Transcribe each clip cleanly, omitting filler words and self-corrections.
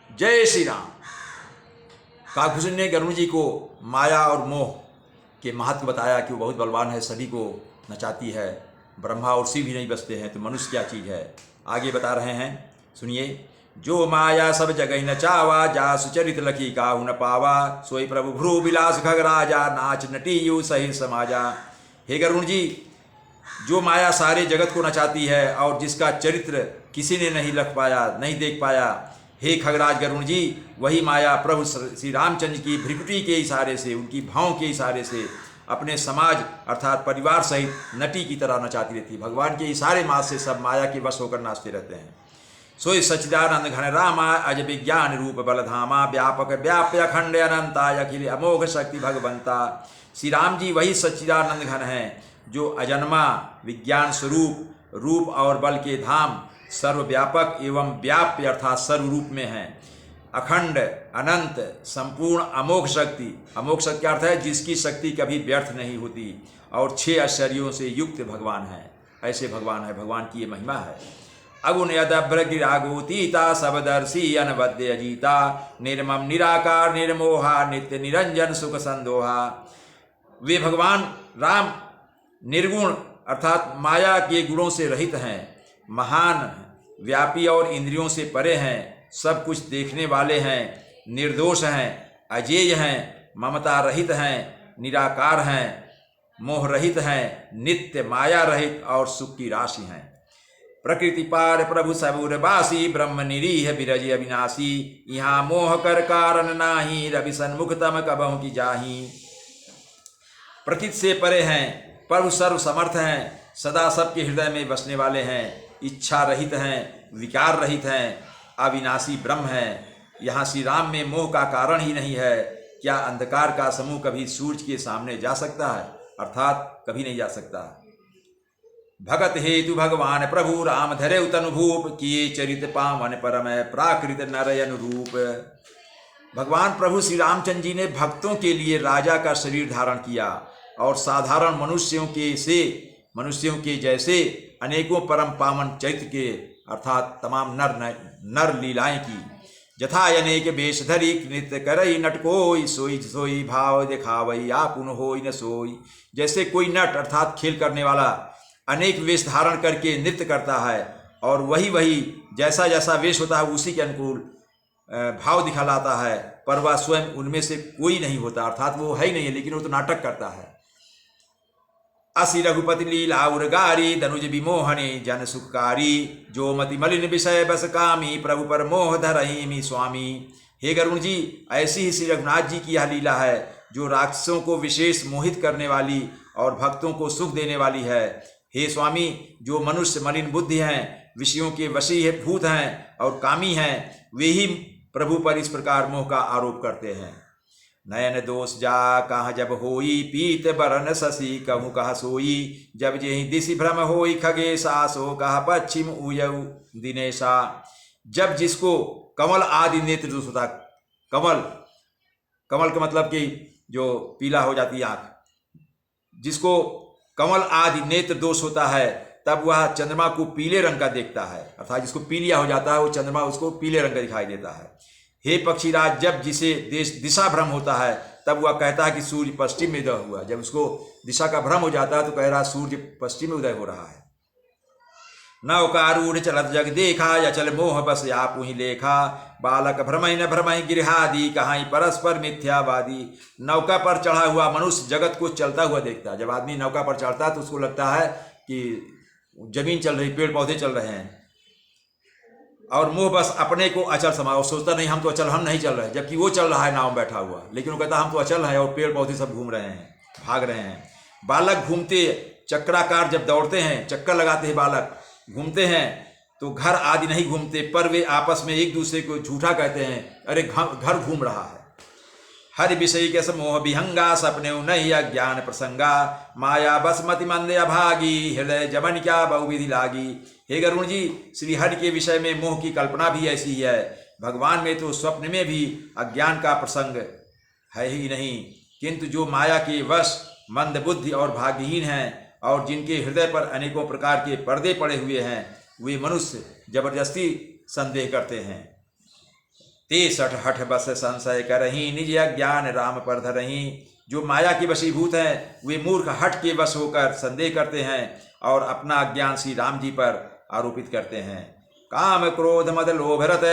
जय श्री राम। काकभूषण ने गरुड़ जी को माया और मोह के महत्व बताया कि वो बहुत बलवान है, सभी को नचाती है, ब्रह्मा और शिव भी नहीं बचते हैं, तो मनुष्य क्या चीज़ है। आगे बता रहे हैं, सुनिए। जो माया सब जगह नचावा, जा सुचरित लखी काहू न पावा, सोई प्रभु भ्रू विलास खगराजा, नाच नटी यू सही समाजा। हे गरुड़ जी, जो माया सारे जगत को नचाती है और जिसका चरित्र किसी ने नहीं लख पाया, नहीं देख पाया, हे खगराज गरुड़ जी, वही माया प्रभु श्री रामचंद्र की भ्रिकुटी के इशारे से, उनकी भावों के इशारे से अपने समाज अर्थात परिवार सहित नटी की तरह नचाती रहती है। भगवान के इशारे मास से सब माया के वश होकर नाचते रहते हैं। सोई सच्चिदानंद घन रामा, अज विज्ञान रूप बलधामा, व्यापक व्याप्य अखंड अनंता, अखिल अमोघ शक्ति भगवंता। श्री राम जी वही सच्चिदानंद घन हैं जो अजन्मा विज्ञान स्वरूप, रूप और बल के धाम, सर्वव्यापक एवं व्याप्य अर्थात सर्वरूप में हैं, अखंड अनंत संपूर्ण अमोघ शक्ति। अमोघ शक्ति का अर्थ है जिसकी शक्ति कभी व्यर्थ नहीं होती, और 6 आश्चर्यों से युक्त भगवान है। ऐसे भगवान है, भगवान की ये महिमा है। अगुण यदभ्र गिरागोतीता, सबदर्शी अनवद्य अजीता, निर्मम निराकार निर्मोहा, नित्य निरंजन सुख संदोहा। वे भगवान राम निर्गुण अर्थात माया के गुणों से रहित हैं, महान, व्यापी और इंद्रियों से परे हैं, सब कुछ देखने वाले हैं, निर्दोष हैं, अजेय हैं, ममता रहित हैं, निराकार हैं, मोह रहित हैं, नित्य माया रहित और सुख की राशि हैं। प्रकृति पार प्रभु सबुरबासी, ब्रह्म निरीह बिरज अविनाशी, यहाँ मोह कर कारण नाही, रवि सन्मुख तम कबहु की जाही। प्रकृति से परे हैं, प्रभु सर्व समर्थ हैं, सदा सबके हृदय में बसने वाले हैं, इच्छा रहित हैं, विकार रहित हैं, अविनाशी ब्रह्म हैं। यहाँ श्री राम में मोह का कारण ही नहीं है। क्या अंधकार का समूह कभी सूर्य के सामने जा सकता है? अर्थात कभी नहीं जा सकता। भगत हेतु भगवान प्रभु, राम धरे तनुभूप, किए चरित पावन परम प्राकृत नर अनुरूप। भगवान प्रभु श्री रामचंद्र जी ने भक्तों के लिए राजा का शरीर धारण किया और साधारण मनुष्यों के जैसे अनेकों परम पावन चरित्र के अर्थात तमाम नर लीलाएं की। जथा अनेक वेश धरी नृत्य करई, नटकोई सोई सोई भाव दिखावई, आपुन होई न सोई। जैसे कोई नट अर्थात खेल करने वाला अनेक वेश धारण करके नृत्य करता है, और वही जैसा जैसा वेश होता है उसी के अनुकूल भाव दिखलाता है, पर वह स्वयं उनमें से कोई नहीं होता, अर्थात वो है ही नहीं है, लेकिन वो तो नाटक करता है। असि रघुपति लीला उर्गारी, धनुज विमोहने जन सुखकारी, जो मति मलिन विषय बस कामी, प्रभु पर मोह धरहिमि स्वामी। हे गरुड़ जी, ऐसी ही श्री रघुनाथ जी की यह लीला है जो राक्षसों को विशेष मोहित करने वाली और भक्तों को सुख देने वाली है। हे स्वामी, जो मनुष्य मलिन बुद्धि हैं, विषयों के वशीभूत हैं और कामी हैं, वे ही प्रभु पर इस प्रकार मोह का आरोप करते हैं। नयन दोष जा कहाँ जब होई, पीत बरन शशि कहूँ कहा सोई, जब जेहि दिशि भ्रम होई, खगेशा सो कहा पश्चिम उयऊ दिनेशा। जब जिसको कमल आदि नेत्र दोष होता, कमल का मतलब कि जो पीला हो जाती है आँख, जिसको कमल आदि नेत्र दोष होता है, तब वह चंद्रमा को पीले रंग का देखता है, अर्थात जिसको पीलिया हो जाता है वो चंद्रमा उसको पीले रंग का दिखाई देता है। हे पक्षीराज, जब जिसे दिशा भ्रम होता है तब वह कहता है कि सूर्य पश्चिम में उदय हुआ। जब उसको दिशा का भ्रम हो जाता है तो कह रहा सूर्य पश्चिम में उदय हो रहा है। नौकारूढ़ चलत जग देखा, अचल मोह बस आप ही लेखा, बालक भ्रमहि न भ्रमहि गृहादि, कहाई परस्पर मिथ्यावादी। नौका पर चढ़ा हुआ मनुष्य जगत को चलता हुआ देखता है। जब आदमी नौका पर चढ़ता है तो उसको लगता है कि जमीन चल रही, पेड़ पौधे चल रहे हैं, और मोह बस अपने को अचल समा, और सोचता नहीं हम तो अचल, हम नहीं चल रहे, जबकि वो चल रहा है नाव में बैठा हुआ, लेकिन वो कहता हम तो अचल हैं और पेड़ पौधे सब घूम रहे हैं, भाग रहे हैं। बालक घूमते चक्राकार जब दौड़ते हैं, चक्कर लगाते हैं, बालक घूमते हैं तो घर आदि नहीं घूमते, पर वे आपस में एक दूसरे को झूठा कहते हैं, अरे घर घूम रहा है। हरि विषय के समोह विहंगा, सपने नहीं अज्ञान प्रसंगा, माया बस मति मंदे अभागी, हृदय जमन क्या बहुविधि लागी। हे गरुड़ जी, श्री हरि के विषय में मोह की कल्पना भी ऐसी है। भगवान में तो स्वप्न में भी अज्ञान का प्रसंग है ही नहीं, किंतु जो माया के वश मंद बुद्धि और भाग्यहीन हैं और जिनके हृदय पर अनेकों प्रकार के पर्दे पड़े हुए हैं, वे मनुष्य जबरदस्ती संदेह करते हैं। ते सठ हठ बस संशय करही निज अज्ञान राम पर धरही। जो माया के वशीभूत हैं वे मूर्ख हठ के वश होकर संदेह करते हैं और अपना अज्ञान श्री राम जी पर आरोपित करते हैं। काम क्रोध मद लोभ रत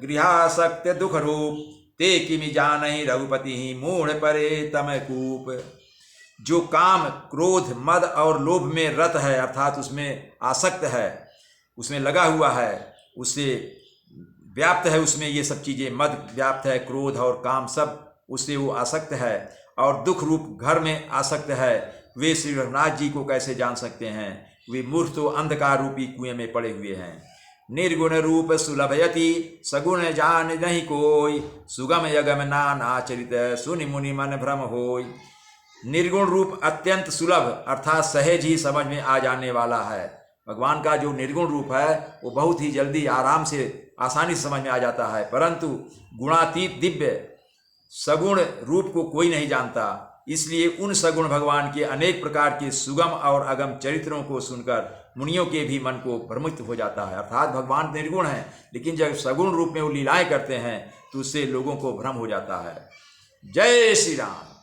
गृहासक्त दुख रूप ते किमि जानहि रघुपति मूढ़ परे तम कूप। जो काम क्रोध मद और लोभ में रत है अर्थात उसमें आसक्त है, उसमें लगा हुआ है, उससे व्याप्त है, उसमें ये सब चीज़ें मद व्याप्त है, क्रोध और काम सब उससे वो आसक्त है और दुख रूप घर में आसक्त है, वे श्री रघुनाथ जी को कैसे जान सकते हैं? वे मूर्ख तो अंधकार रूपी कुएं में पड़े हुए हैं। निर्गुण रूप सुलभयति सगुण जान नहीं कोई सुगम यगम नाना चरित सुनि मुनि मन भ्रम होय। निर्गुण रूप अत्यंत सुलभ अर्थात सहज ही समझ में आ जाने वाला है। भगवान का जो निर्गुण रूप है वो बहुत ही जल्दी आराम से आसानी से समझ में आ जाता है, परंतु गुणातीत दिव्य सगुण रूप को कोई नहीं जानता। इसलिए उन सगुण भगवान के अनेक प्रकार के सुगम और अगम चरित्रों को सुनकर मुनियों के भी मन को भ्रमित हो जाता है। अर्थात भगवान निर्गुण है, लेकिन जब सगुण रूप में वो लीलाएं करते हैं तो उससे लोगों को भ्रम हो जाता है। जय श्री राम।